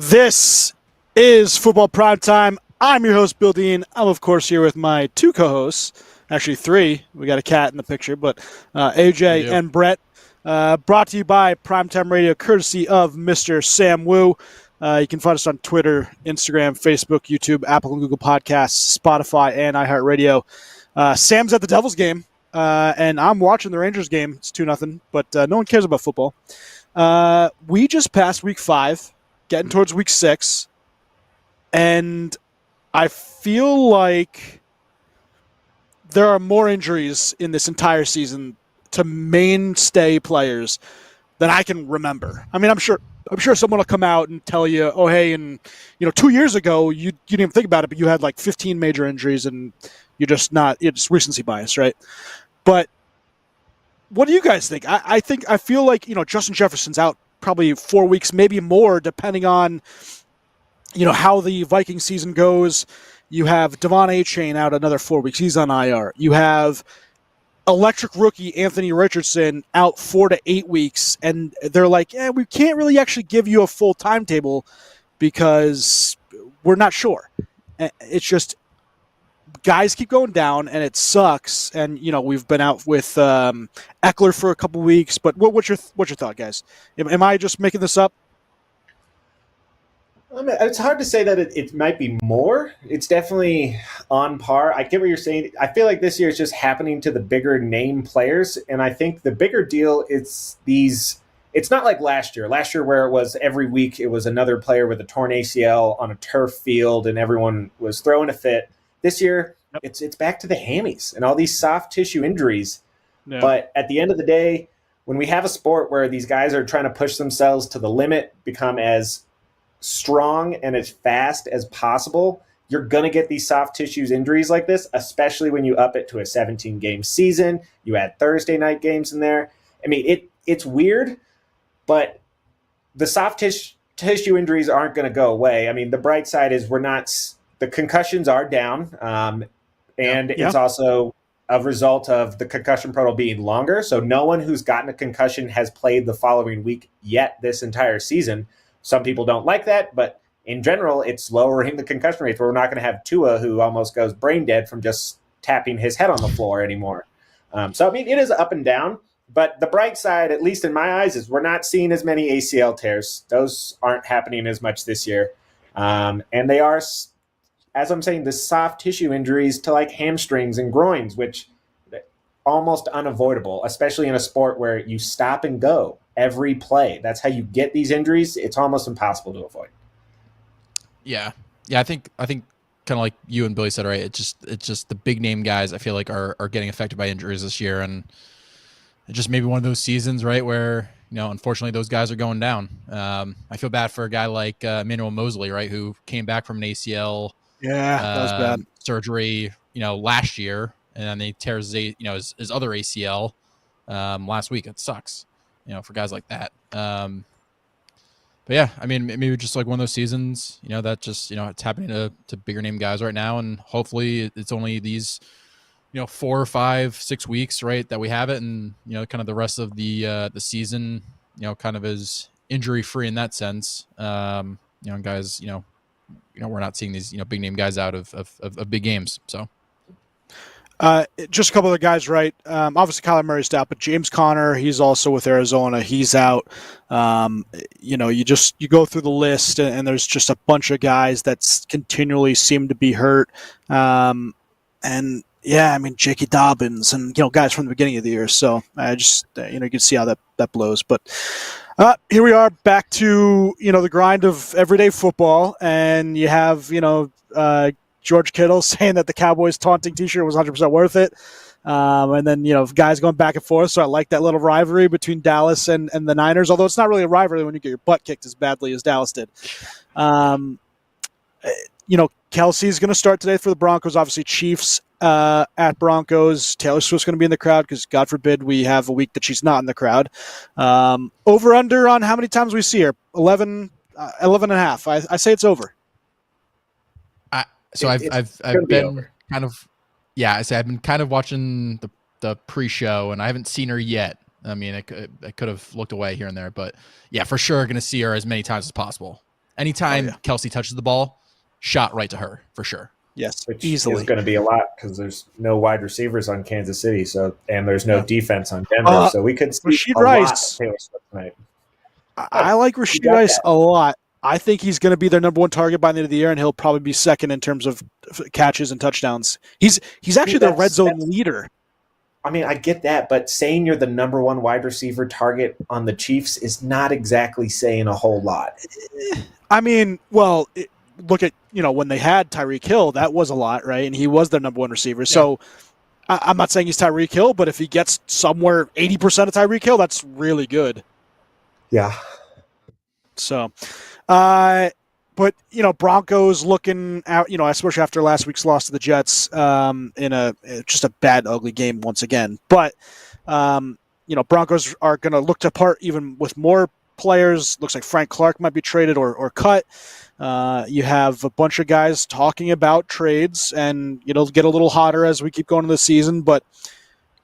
This is Football Primetime. I'm your host, Bill Dean. I'm, of course, here with my two co-hosts. Actually, three. We got a cat in the picture, but AJ and Brett. Brought to you by Primetime Radio, courtesy of Mr. Sam Wu. You can find us on Twitter, Instagram, Facebook, YouTube, Apple and Google Podcasts, Spotify, and iHeartRadio. Sam's at the Devils game, and I'm watching the Rangers game. It's 2-0, but no one cares about football. We just passed week 5, getting towards week 6, and I feel like there are more injuries in this entire season to mainstay players than I can remember. I mean, I'm sure someone will come out and tell you, oh, hey, and 2 years ago you didn't even think about it, but you had like 15 major injuries, and it's recency bias, right? But what do you guys think? I feel like Justin Jefferson's out probably 4 weeks, maybe more, depending on how the Viking season goes. You have Devon A-Chain out another 4 weeks. He's on IR. You have electric rookie Anthony Richardson out 4 to 8 weeks, and they're like, we can't really actually give you a full timetable because we're not sure. It's just guys keep going down, and it sucks. And we've been out with Eckler for a couple weeks. But what's your thought, guys? Am I just making this up? It's hard to say that it might be more. It's definitely on par. I get what you're saying. I feel like this year is just happening to the bigger name players, and I think the bigger deal is these. It's not like last year. Last year, where it was every week, it was another player with a torn ACL on a turf field, and everyone was throwing a fit. This year, it's back to the hammies and all these soft tissue injuries. Yeah. But at the end of the day, when we have a sport where these guys are trying to push themselves to the limit, become as strong and as fast as possible, you're going to get these soft tissues injuries like this, especially when you up it to a 17-game season. You add Thursday night games in there. I mean, it's weird, but the soft tissue injuries aren't going to go away. I mean, the bright side is the concussions are down, and it's also a result of the concussion protocol being longer. So no one who's gotten a concussion has played the following week yet this entire season. Some people don't like that, but in general, it's lowering the concussion rates. We're not going to have Tua, who almost goes brain dead from just tapping his head on the floor anymore. So, I mean, it is up and down. But the bright side, at least in my eyes, is we're not seeing as many ACL tears. Those aren't happening as much this year. And they are, as I'm saying, the soft tissue injuries to like hamstrings and groins, which almost unavoidable, especially in a sport where you stop and go every play. That's how you get these injuries. It's almost impossible to avoid. Yeah. I think kind of like you and Billy said, right? It's just the big name guys I feel like are getting affected by injuries this year, and it's just maybe one of those seasons, right, where unfortunately those guys are going down. I feel bad for a guy like Emmanuel Mosley, right, who came back from an ACL that was bad surgery last year, and then he tears his other ACL last week. It sucks, for guys like that. But yeah, I mean, maybe just like one of those seasons, that just it's happening to bigger name guys right now, and hopefully it's only these 4 or 5, 6 weeks, right, that we have it, and kind of the rest of the season kind of is injury free in that sense. Guys, we're not seeing these big name guys out of big games. So just a couple of guys, right? Obviously Kyler Murray's out, but James Conner, he's also with Arizona. He's out. You go through the list, and there's just a bunch of guys that continually seem to be hurt. And yeah, I mean, J.K. Dobbins and, guys from the beginning of the year. So I just, you can see how that blows. But here we are back to, the grind of everyday football. And you have, George Kittle saying that the Cowboys taunting t-shirt was 100% worth it. And then, guys going back and forth. So I like that little rivalry between Dallas and the Niners, although it's not really a rivalry when you get your butt kicked as badly as Dallas did. Kelsey's going to start today for the Broncos. Obviously, Chiefs at Broncos. Taylor Swift's going to be in the crowd because, God forbid, we have a week that she's not in the crowd. Over under on how many times we see her? 11 and a half. I say it's over. I've been kind of I've been kind of watching the pre-show, and I haven't seen her yet. I mean, I could have looked away here and there, but yeah, for sure, going to see her as many times as possible. Anytime Kelsey touches the ball, shot right to her for sure. Yes, which easily. is going to be a lot because there's no wide receivers on Kansas City, and there's no defense on Denver, so we could see Rashid a Rice, lot of Taylor Swift tonight. I like Rashid Rice a lot. I think he's going to be their number one target by the end of the year, and he'll probably be second in terms of catches and touchdowns. He's actually their red zone leader. I mean, I get that, but saying you're the number one wide receiver target on the Chiefs is not exactly saying a whole lot. I mean, well, look at, when they had Tyreek Hill, that was a lot, right? And he was their number one receiver. Yeah. So I'm not saying he's Tyreek Hill, but if he gets somewhere 80% of Tyreek Hill, that's really good. Yeah. So, but Broncos looking out, especially after last week's loss to the Jets, in just a bad, ugly game once again. But Broncos are going to look to part even with more players. Looks like Frank Clark might be traded or cut. You have a bunch of guys talking about trades, and get a little hotter as we keep going into the season. But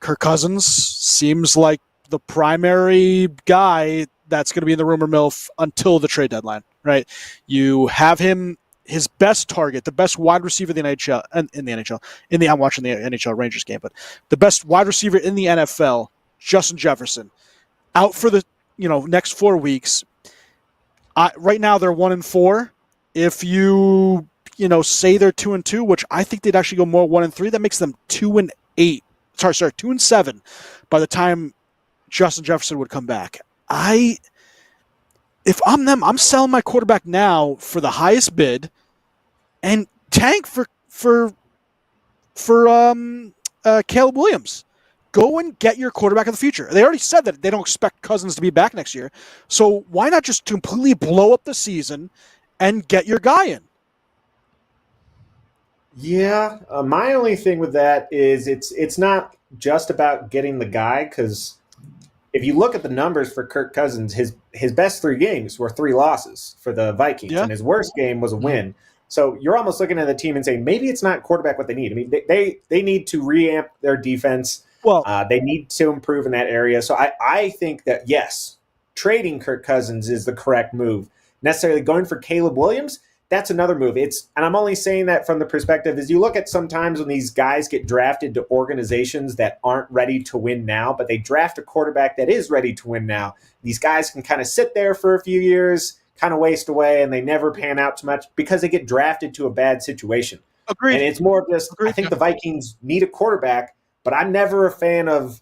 Kirk Cousins seems like the primary guy that's going to be in the rumor mill until the trade deadline, right? You have him, his best target, the best wide receiver in the NHL, I'm watching the NHL Rangers game, but the best wide receiver in the NFL, Justin Jefferson, out for the next 4 weeks. Right now they're 1-4. If you say they're 2-2, which I think they'd actually go more 1-3, that makes them 2-8. Sorry, 2-7 by the time Justin Jefferson would come back. If I'm them, I'm selling my quarterback now for the highest bid, and tank for Caleb Williams. Go and get your quarterback of the future. They already said that they don't expect Cousins to be back next year, so why not just completely blow up the season and get your guy in? Yeah, my only thing with that is it's not just about getting the guy, because if you look at the numbers for Kirk Cousins, his best 3 games were 3 losses for the Vikings, and his worst game was a win. So you're almost looking at the team and saying maybe it's not quarterback what they need. I mean, they need to reamp their defense. Well, they need to improve in that area. So I think that, yes, trading Kirk Cousins is the correct move. Necessarily going for Caleb Williams, that's another move. And I'm only saying that from the perspective is you look at sometimes when these guys get drafted to organizations that aren't ready to win now, but they draft a quarterback that is ready to win now. These guys can kind of sit there for a few years, kind of waste away, and they never pan out too much because they get drafted to a bad situation. Agreed. And it's more just, I think the Vikings need a quarterback, but I'm never a fan of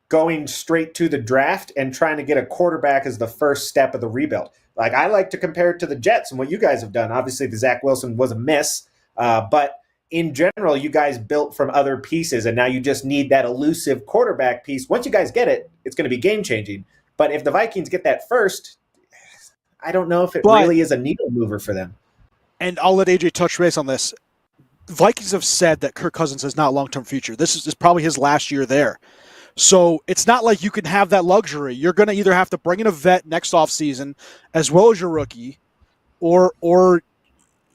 going straight to the draft and trying to get a quarterback as the first step of the rebuild. Like, I like to compare it to the Jets and what you guys have done. Obviously, the Zach Wilson was a miss, but in general, you guys built from other pieces, and now you just need that elusive quarterback piece. Once you guys get it, it's going to be game-changing. But if the Vikings get that first, I don't know if it really is a needle mover for them. And I'll let AJ touch base on this. Vikings have said that Kirk Cousins has not long-term future. This is probably his last year there. So it's not like you can have that luxury. You're going to either have to bring in a vet next offseason as well as your rookie, or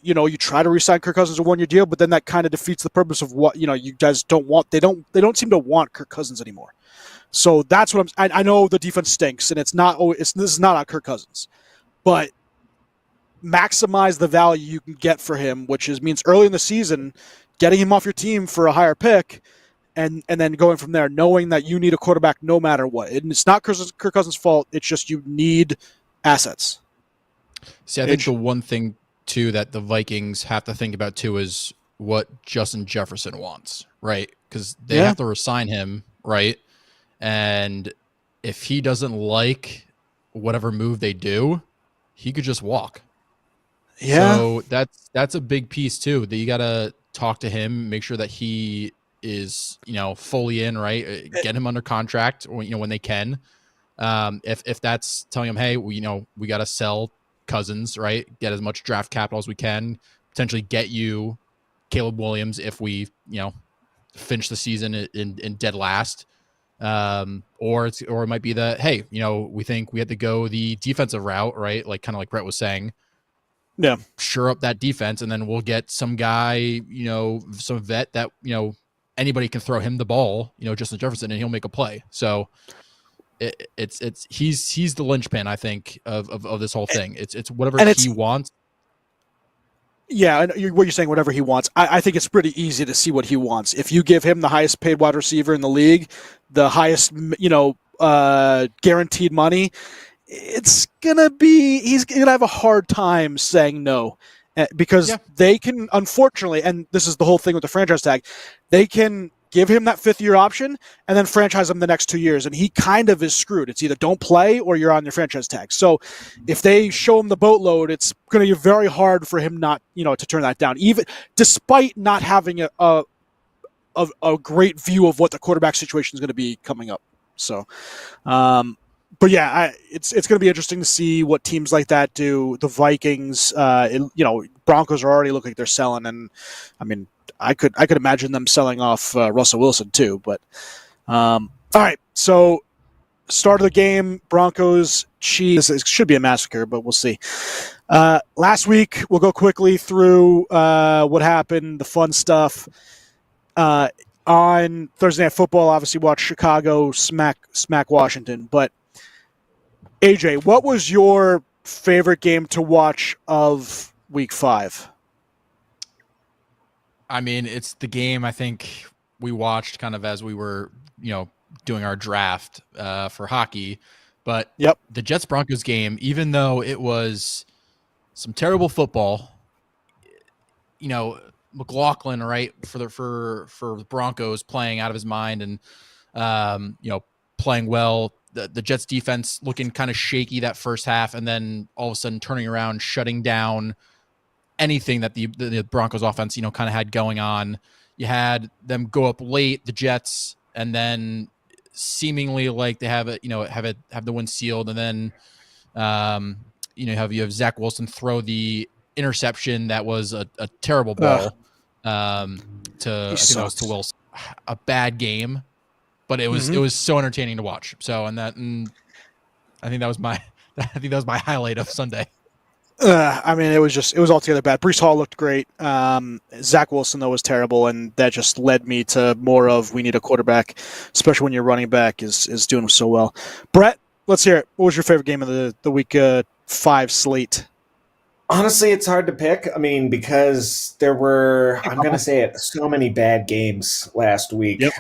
you try to re-sign Kirk Cousins a 1-year deal, but then that kind of defeats the purpose of what you guys don't want. They don't seem to want Kirk Cousins anymore. So that's what I know the defense stinks, and this is not on Kirk Cousins, but maximize the value you can get for him, which means early in the season getting him off your team for a higher pick. And then going from there, knowing that you need a quarterback no matter what. And it's not Kirk Cousins' fault. It's just you need assets. See, I think the one thing, too, that the Vikings have to think about, too, is what Justin Jefferson wants, right? Because they have to resign him, right? And if he doesn't like whatever move they do, he could just walk. Yeah. So that's a big piece, too, that you got to talk to him, make sure that he is fully in, right? Get him under contract when they can. If that's telling him, hey, we got to sell Cousins, right? Get as much draft capital as we can, potentially get you Caleb Williams if we finish the season in dead last, or it might be that, hey, we think we had to go the defensive route, right? Like kind of like Brett was saying. Yeah, shore up that defense, and then we'll get some guy, some vet that anybody can throw him the ball, Justin Jefferson, and he'll make a play. So he's the linchpin, I think, of this whole thing. It's whatever he wants. Yeah, what you're saying, whatever he wants. I think it's pretty easy to see what he wants. If you give him the highest paid wide receiver in the league, the highest, guaranteed money, he's gonna have a hard time saying no, because they can, unfortunately, and this is the whole thing with the franchise tag, they can give him that 5th year option and then franchise him the next 2 years, and he kind of is screwed. It's either don't play or you're on your franchise tag. So if they show him the boatload, it's going to be very hard for him not, to turn that down, even despite not having a great view of what the quarterback situation is going to be coming up. So, but yeah, it's going to be interesting to see what teams like that do. The Vikings, Broncos are already looking like they're selling, and I mean, I could imagine them selling off Russell Wilson too. But all right, so start of the game, Broncos Chiefs. It should be a massacre, but we'll see. Last week, we'll go quickly through what happened, the fun stuff. On Thursday Night Football, obviously watched Chicago smack Washington. But AJ, what was your favorite game to watch of Week 5? I mean, it's the game I think we watched kind of as we were, doing our draft for hockey. But the Jets-Broncos game, even though it was some terrible football, McLaughlin, right, for the Broncos playing out of his mind and, playing well. The Jets defense looking kind of shaky that first half, and then all of a sudden turning around, shutting down anything that the Broncos offense, kind of had going on. You had them go up late, the Jets, and then seemingly like they have the win sealed, and then you have Zach Wilson throw the interception that was a terrible ball to Wilson. A bad game, but it was so entertaining to watch. So and I think that was my highlight of Sunday. I mean, it was altogether bad. Breece Hall looked great. Zach Wilson, though, was terrible, and that just led me to more of we need a quarterback, especially when your running back is doing so well. Brett, let's hear it. What was your favorite game of the Week 5 slate? Honestly, it's hard to pick. I mean, because there were, I'm going to say it, so many bad games last week. Yep.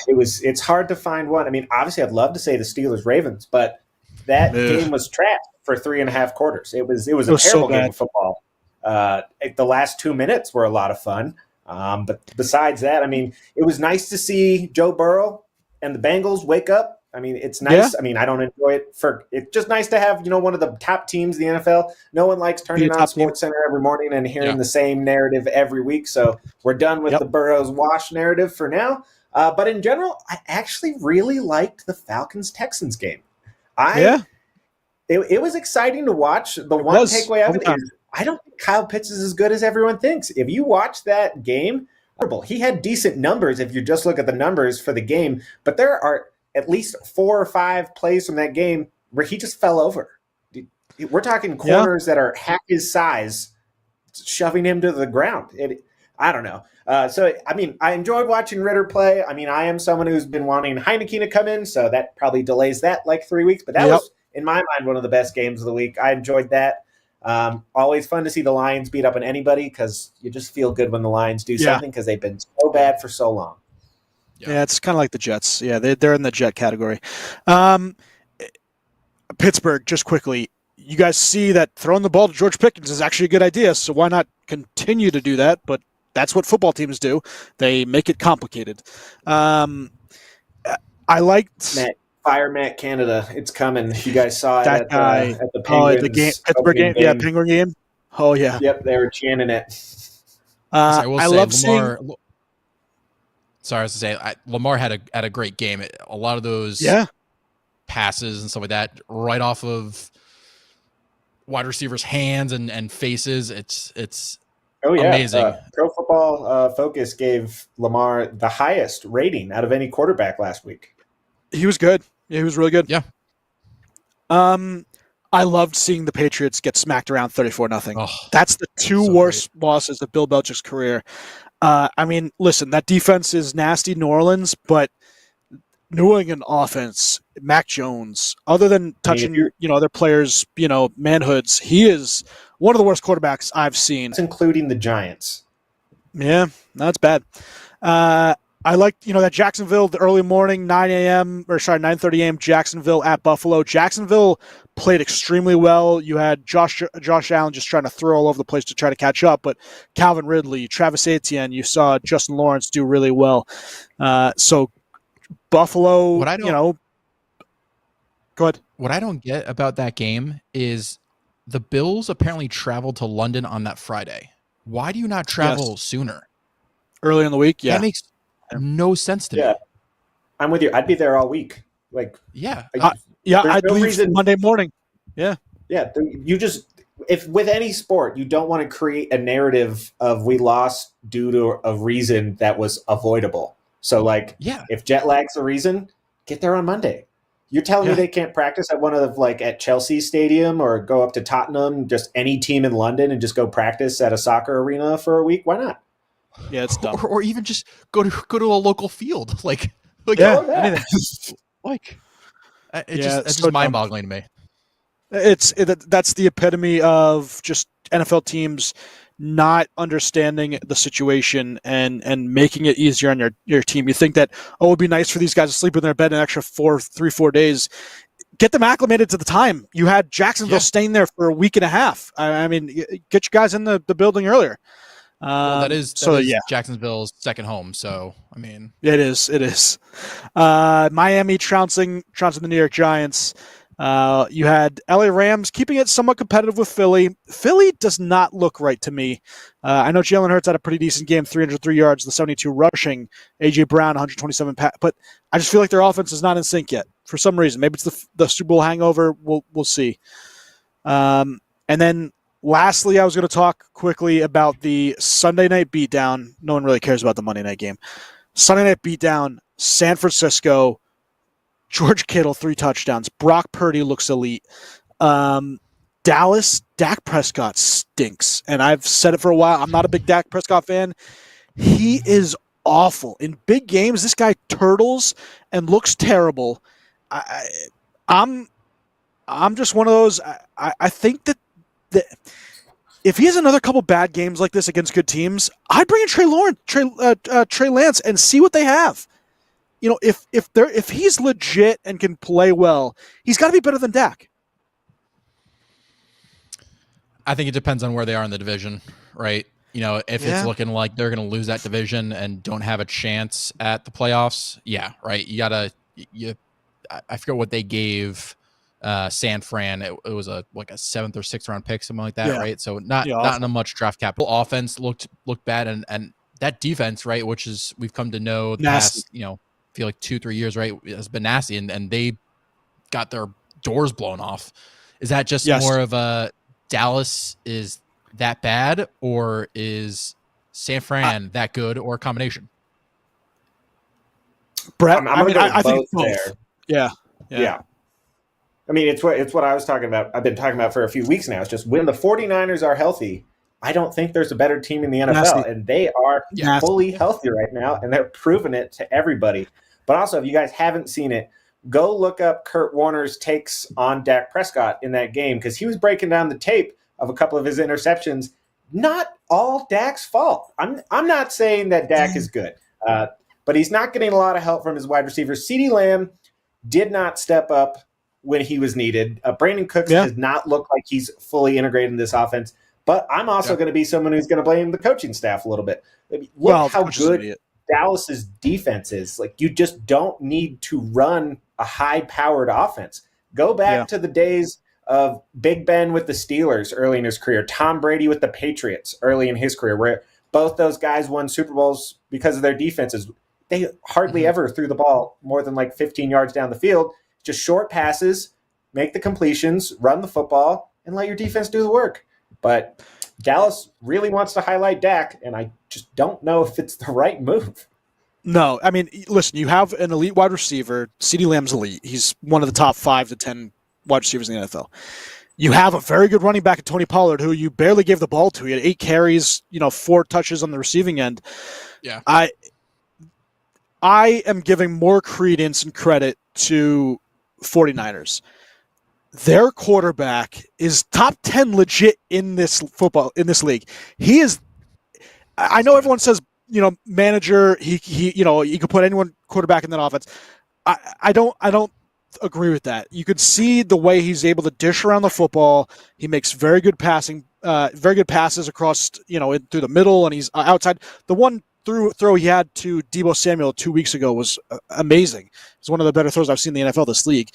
It's hard to find one. I mean, obviously, I'd love to say the Steelers-Ravens, but that game was trash for 3.5 quarters. It was a terrible game of football. The last 2 minutes were a lot of fun. But besides that, I mean, it was nice to see Joe Burrow and the Bengals wake up. I mean, it's nice. Yeah. I mean, I don't enjoy it. It's just nice to have, one of the top teams in the NFL. No one likes turning on SportsCenter every morning and hearing the same narrative every week. So we're done with the Burrows wash narrative for now. But in general, I actually really liked the Falcons-Texans game. It was exciting to watch. The one takeaway of it is I don't think Kyle Pitts is as good as everyone thinks. If you watch that game, he had decent numbers if you just look at the numbers for the game. But there are at least 4 or 5 plays from that game where he just fell over. We're talking corners that are half his size, shoving him to the ground. I don't know. So, I mean, I enjoyed watching Ritter play. I mean, I am someone who's been wanting Heineke to come in, so that probably delays that like 3 weeks. But that was, in my mind, one of the best games of the week. I enjoyed that. Always fun to see the Lions beat up on anybody because you just feel good when the Lions do something because they've been so bad for so long. Yeah, it's kind of like the Jets. Yeah, they're in the Jet category. Pittsburgh, just quickly, you guys see that throwing the ball to George Pickens is actually a good idea, so why not continue to do that? But that's what football teams do. They make it complicated. I liked... Fire Matt Canada. It's coming. You guys saw it at the Penguins. Pittsburgh game. Yeah, Penguin game. Oh, yeah. Yep, they were chanting it. I love Lamar. Sorry, I was to say Lamar had a great game. A lot of those passes and stuff like that, right off of wide receivers' hands and faces. It's amazing. Pro Football Focus gave Lamar the highest rating out of any quarterback last week. He was good. Yeah, he was really good. Yeah. I loved seeing the Patriots get smacked around 34-0. Oh, that's the two worst losses of Bill Belichick's career. I mean, listen, that defense is nasty, New Orleans, but New England offense, Mac Jones, other than touching, other players, manhoods, he is one of the worst quarterbacks I've seen. That's including the Giants. Yeah, that's bad. I like, that Jacksonville, the early morning, 9:30 a.m. Jacksonville at Buffalo. Jacksonville played extremely well. You had Josh Allen just trying to throw all over the place to try to catch up, but Calvin Ridley, Travis Etienne, you saw Justin Lawrence do really well. So Buffalo, go ahead. What I don't get about that game is the Bills apparently traveled to London on that Friday. Why do you not travel sooner? Early in the week, yeah. That makes no sense to me. I'm with you. I'd be there all week. I'd leave Monday morning. Yeah. Yeah. If with any sport, you don't want to create a narrative of we lost due to a reason that was avoidable. So, if jet lag's the reason, get there on Monday. You're telling me they can't practice at one of at Chelsea Stadium or go up to Tottenham, just any team in London, and just go practice at a soccer arena for a week? Why not? Yeah, it's dumb. Or even just go to a local field, anything. It's just mind-boggling to me. That's the epitome of just NFL teams not understanding the situation and making it easier on your team. You think that, it would be nice for these guys to sleep in their bed an extra 4 days. Get them acclimated to the time. You had Jacksonville staying there for a week and a half. I mean, get you guys in the building earlier. That is Jacksonville's second home. So, I mean, it is. Miami trouncing the New York Giants. You had LA Rams keeping it somewhat competitive with Philly. Philly does not look right to me. I know Jalen Hurts had a pretty decent game, 303 yards, the 72 rushing. A.J. Brown, 127 but I just feel like their offense is not in sync yet for some reason. Maybe it's the Super Bowl hangover. We'll see. And then lastly, I was going to talk quickly about the Sunday night beatdown. No one really cares about the Monday night game. Sunday night beatdown, San Francisco. George Kittle, 3 touchdowns. Brock Purdy looks elite. Dallas, Dak Prescott stinks. And I've said it for a while. I'm not a big Dak Prescott fan. He is awful. In big games, this guy turtles and looks terrible. I'm just one of those. I think that if he has another couple bad games like this against good teams, I'd bring in Trey Lance and see what they have. If he's legit and can play well, he's got to be better than Dak. I think it depends on where they are in the division, right? If it's looking like they're going to lose that division and don't have a chance at the playoffs, right. I forget what they gave San Fran. It was a 7th or 6th round pick, something like that, right? So not in a much draft capital. Offense looked bad, and that defense, right, which is we've come to know the past, feel like 2-3 years, right, has been nasty, and they got their doors blown off. Is that just more of a Dallas is that bad, or is San Fran that good, or a combination? Brett, I think both there. Yeah. I mean, it's what I was talking about. I've been talking about for a few weeks now. It's just when the 49ers are healthy, I don't think there's a better team in the NFL, and they are fully healthy right now, and they're proving it to everybody. But also, if you guys haven't seen it, go look up Kurt Warner's takes on Dak Prescott in that game, because he was breaking down the tape of a couple of his interceptions. Not all Dak's fault. I'm not saying that Dak is good, but he's not getting a lot of help from his wide receivers. CeeDee Lamb did not step up when he was needed. Brandon Cooks does not look like he's fully integrated in this offense. But I'm also going to be someone who's going to blame the coaching staff a little bit. Look how good Dallas's defense is. You just don't need to run a high-powered offense. Go back to the days of Big Ben with the Steelers early in his career, Tom Brady with the Patriots early in his career, where both those guys won Super Bowls because of their defenses. They hardly ever threw the ball more than 15 yards down the field. Just short passes, make the completions, run the football, and let your defense do the work. But Dallas really wants to highlight Dak, and I just don't know if it's the right move. No, I mean, listen, you have an elite wide receiver. CeeDee Lamb's elite. He's one of the top 5 to 10 wide receivers in the NFL. You have a very good running back in Tony Pollard, who you barely gave the ball to. He had 8 carries, 4 touches on the receiving end. Yeah. I am giving more credence and credit to 49ers. Their quarterback is top 10 legit in this league. He is. I know everyone says, manager. He you could put anyone quarterback in that offense. I don't agree with that. You could see the way he's able to dish around the football. He makes very good passes across, through the middle, and he's outside. The one throw he had to Deebo Samuel 2 weeks ago was amazing. It's one of the better throws I've seen in the NFL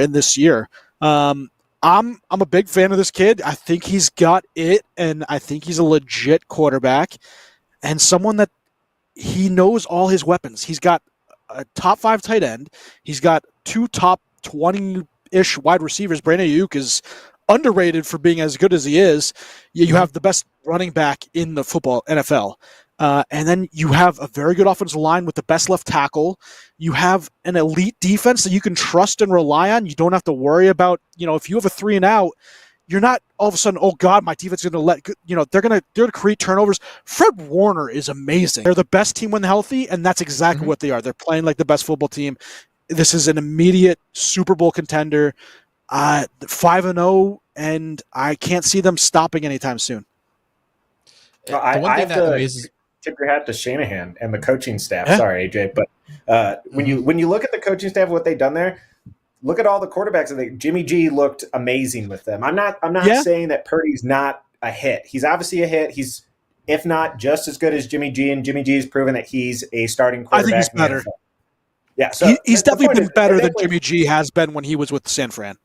in this year. I'm a big fan of this kid. I think he's got it, and I think he's a legit quarterback and someone that he knows all his weapons. He's got a top 5 tight end. He's got 2 top 20-ish wide receivers. Brandon Ayuk is underrated for being as good as he is. You have the best running back in the football NFL. And then you have a very good offensive line with the best left tackle. You have an elite defense that you can trust and rely on. You don't have to worry about, if you have a 3 and out, you're not all of a sudden, oh God, my defense is going to they're going to create turnovers. Fred Warner is amazing. They're the best team when healthy, and that's exactly what they are. They're playing like the best football team. This is an immediate Super Bowl contender, 5-0, and I can't see them stopping anytime soon. I have to tip your hat to Shanahan and the coaching staff. Yeah. Sorry, AJ, but when you look at the coaching staff, what they've done there, look at all the quarterbacks. Jimmy G looked amazing with them. I'm not saying that Purdy's not a hit. He's obviously a hit. He's, if not just as good as Jimmy G, and Jimmy G's proven that he's a starting quarterback. I think he's better. Yeah, so he's definitely been better than Jimmy G has been when he was with San Fran.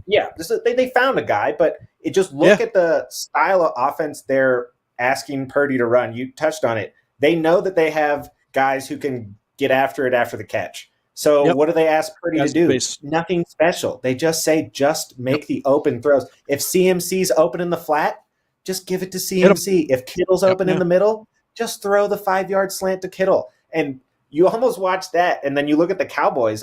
Yeah, they found a guy, but it just look at the style of offense they're asking Purdy to run. You touched on it. They know that they have guys who can get after it after the catch. So what do they ask Purdy to do? Nothing special. They just say, just make the open throws. If CMC's open in the flat, just give it to CMC. If Kittle's open in the middle, just throw the 5-yard slant to Kittle. And you almost watch that, and then you look at the Cowboys.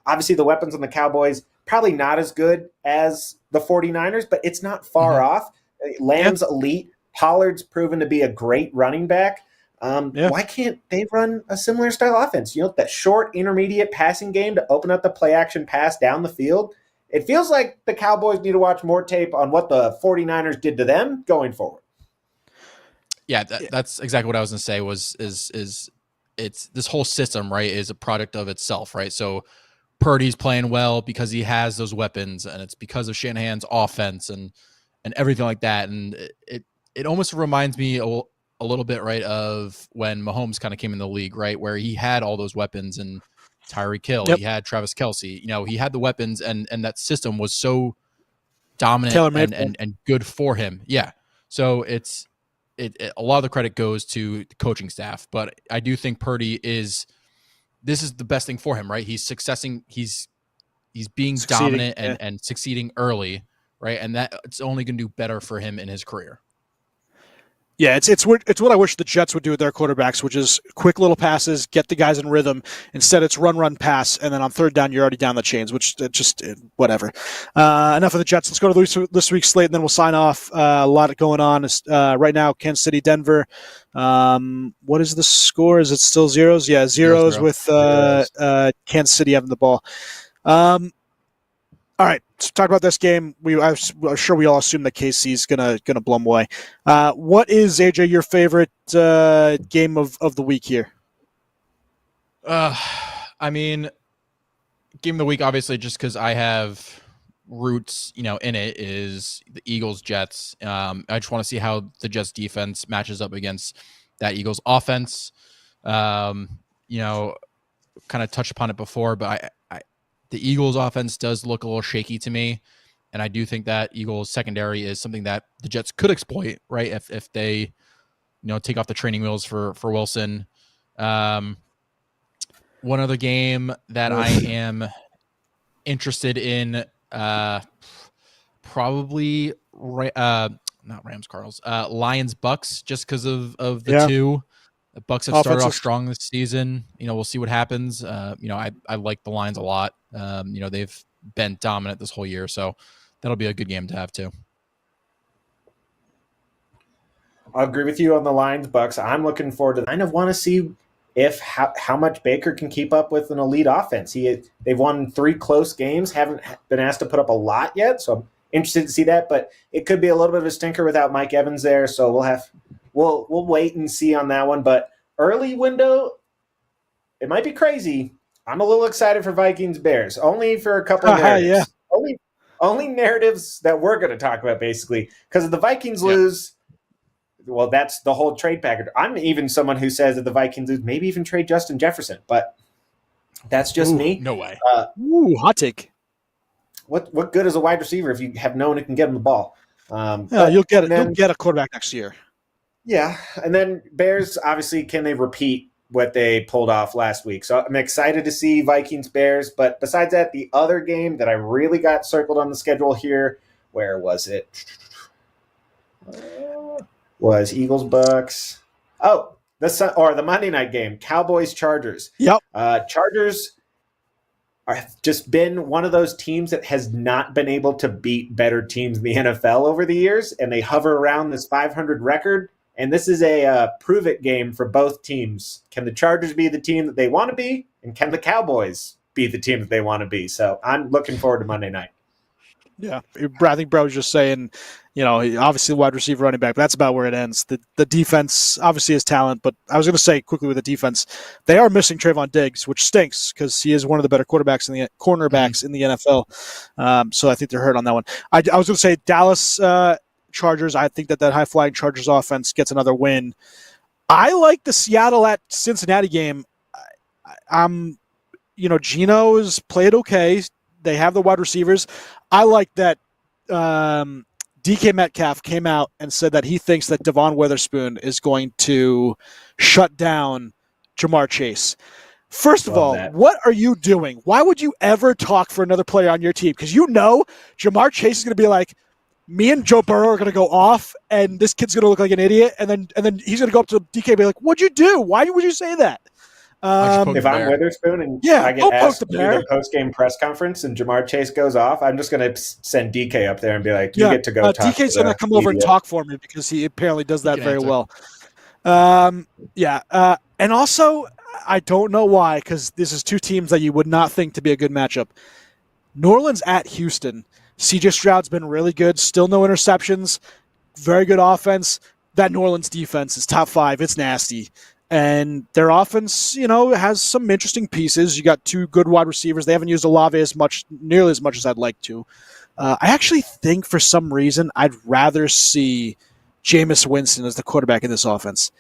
Obviously, the weapons on the Cowboys, probably not as good as the 49ers, but it's not far off. Lamb's elite. Pollard's proven to be a great running back. Why can't they run a similar style offense? That short, intermediate passing game to open up the play-action pass down the field. It feels like the Cowboys need to watch more tape on what the 49ers did to them going forward. Yeah, that's exactly what I was going to say is it's this whole system, right, is a product of itself, right? So Purdy's playing well because he has those weapons, and it's because of Shanahan's offense and everything like that. And it almost reminds me a little bit, right, of when Mahomes kind of came in the league, right, where he had all those weapons and Tyreek Hill, he had Travis Kelce, he had the weapons, and that system was so dominant and good for him. Yeah. So it's a lot of the credit goes to the coaching staff, but I do think Purdy this is the best thing for him, right? He's being dominant and succeeding early, right? And that it's only going to do better for him in his career. Yeah, it's what I wish the Jets would do with their quarterbacks, which is quick little passes, get the guys in rhythm. Instead, it's run, pass, and then on third down, you're already down the chains, which just whatever. Enough of the Jets. Let's go to this week's slate, and then we'll sign off. A lot going on right now. Kansas City, Denver. What is the score? Is it still zeros? Yeah, zeros with Kansas City having the ball. All right, let's talk about this game. I'm sure we all assume that KC's gonna blow them away. What is, AJ, your favorite game of the week here? I mean, game of the week, obviously, just because I have roots, in it, is the Eagles Jets. I just want to see how the Jets defense matches up against that Eagles offense. Kind of touched upon it before, but the Eagles offense does look a little shaky to me. And I do think that Eagles secondary is something that the Jets could exploit, right? If they, take off the training wheels for Wilson. One other game that I am interested in, probably, not Rams, Cardinals, Lions, Bucks, just because of the two. The Bucks have started off strong this season. We'll see what happens. I like the Lions a lot. They've been dominant this whole year, so that'll be a good game to have too. I agree with you on the Lions, Bucks. I'm looking forward to. I kind of want to see how much Baker can keep up with an elite offense. They've won 3 close games, haven't been asked to put up a lot yet, so I'm interested to see that. But it could be a little bit of a stinker without Mike Evans there, so we'll wait and see on that one. But early window, it might be crazy. I'm a little excited for Vikings Bears, only for a couple of narratives. Yeah. Only narratives that we're going to talk about, basically, because if the Vikings lose. Well, that's the whole trade package. I'm even someone who says that the Vikings lose, maybe even trade Justin Jefferson, but that's just me. No way. Hot take. What good is a wide receiver if you have no one who can get him the ball? You'll get a quarterback next year. Yeah, and then Bears, obviously, can they repeat what they pulled off last week? So I'm excited to see Vikings Bears, but besides that, the other game that I really got circled on the schedule here, where was it? Was Eagles Bucks? Oh, the Monday night game, Cowboys Chargers. Yep. Chargers have just been one of those teams that has not been able to beat better teams in the NFL over the years, and they hover around this 500 record. And this is a prove it game for both teams. Can the Chargers be the team that they want to be, and can the Cowboys be the team that they want to be? So I'm looking forward to Monday night. Yeah, I think Bro was just saying, obviously wide receiver, running back, but that's about where it ends. The defense obviously has talent, but I was going to say quickly with the defense, they are missing Trayvon Diggs, which stinks because he is one of the better cornerbacks in the NFL. So I think they're hurt on that one. I was going to say Dallas Chargers. I think that high flying Chargers offense gets another win. I like the Seattle at Cincinnati game. Geno's played okay. They have the wide receivers. I like that DK Metcalf came out and said that he thinks that Devon Witherspoon is going to shut down Jamar Chase. First of all, what are you doing? Why would you ever talk for another player on your team? Because Jamar Chase is going to be like, me and Joe Burrow are going to go off, and this kid's going to look like an idiot, and then he's going to go up to DK and be like, what'd you do? Why would you say that? If I'm Witherspoon and I get asked to do the post-game press conference and Jamar Chase goes off, I'm just going to send DK up there and be like, you get to go talk DK's going to come over and talk for me because he apparently does that very well. And also, I don't know why, because this is two teams that you would not think to be a good matchup. New Orleans at Houston. CJ Stroud's been really good. Still no interceptions. Very good offense. That New Orleans defense is top 5. It's nasty. And their offense, has some interesting pieces. You got 2 good wide receivers. They haven't used Olave nearly as much as I'd like to. I actually think for some reason I'd rather see Jameis Winston as the quarterback in this offense.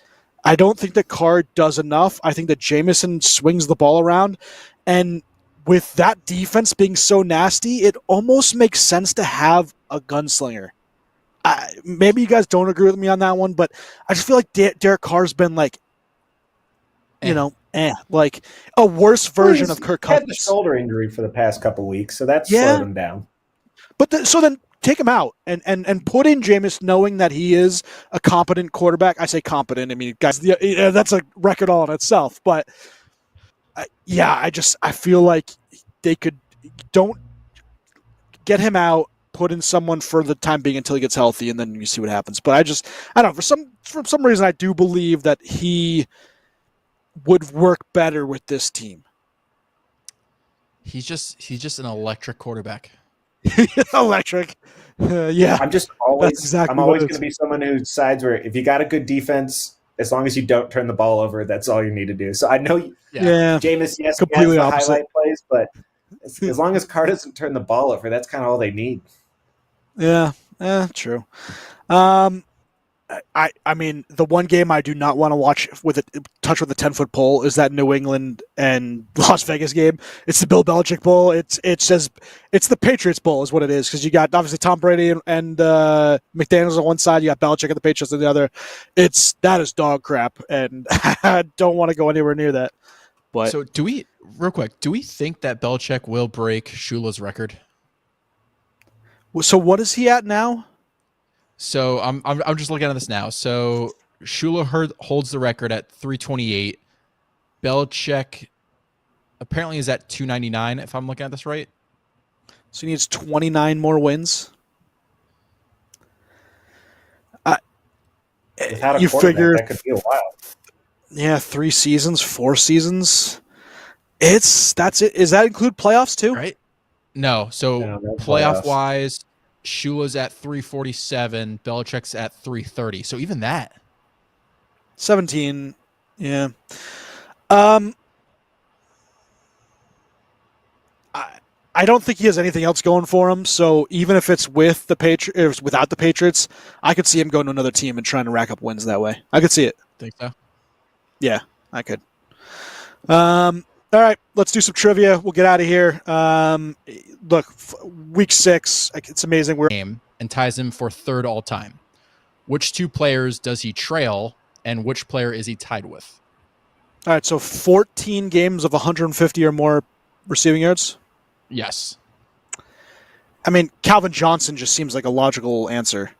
I don't think that Carr does enough. I think that Jameson swings the ball around. And with that defense being so nasty, it almost makes sense to have a gunslinger. Maybe you guys don't agree with me on that one, but I just feel like Derek Carr's been like, like a worse version of Kirk Cousins. He had a shoulder injury for the past couple weeks, so that's slowed him down. But so then take him out and put in Jameis, knowing that he is a competent quarterback. I say competent. I mean, guys, that's a record all in itself. But I feel like don't get him out, put in someone for the time being until he gets healthy, and then you see what happens. But I don't know, for some reason I do believe that he would work better with this team. He's just an electric quarterback. Electric. Yeah. I'm always going to be someone who sides where if you got a good defense, as long as you don't turn the ball over, that's all you need to do. So I know Jameis, yes, completely has the highlight plays, but as long as Carr doesn't turn the ball over, that's kind of all they need. Yeah, true. I mean, the one game I do not want to watch with a 10-foot pole is that New England and Las Vegas game. It's the Bill Belichick Bowl. It's the Patriots Bowl is what it is, because you got obviously Tom Brady and McDaniels on one side, you got Belichick and the Patriots on the other. That is dog crap, and I don't want to go anywhere near that. But so do we think that Belichick will break Shula's record? So what is he at now? So I'm just looking at this now. So Shula holds the record at 328. Belichick apparently is at 299, if I'm looking at this right. So he needs 29 more wins. Without a quarterback, that could be a while. Yeah, 3 seasons, 4 seasons. That's it. Does that include playoffs too? Right? No. So No playoff playoffs. wise, Shula's at 347, Belichick's at 330. So even that. 17. Yeah. I I don't think he has anything else going for him. So even if it's with the Patriots, without the Patriots, I could see him going to another team and trying to rack up wins that way. I could see it. Think so? Yeah, I could. All right, let's do some trivia. We'll get out of here. Look, week 6, it's amazing. Game and ties him for 3rd all time. Which 2 players does he trail, and which player is he tied with? All right, so 14 games of 150 or more receiving yards. Yes. I mean, Calvin Johnson just seems like a logical answer.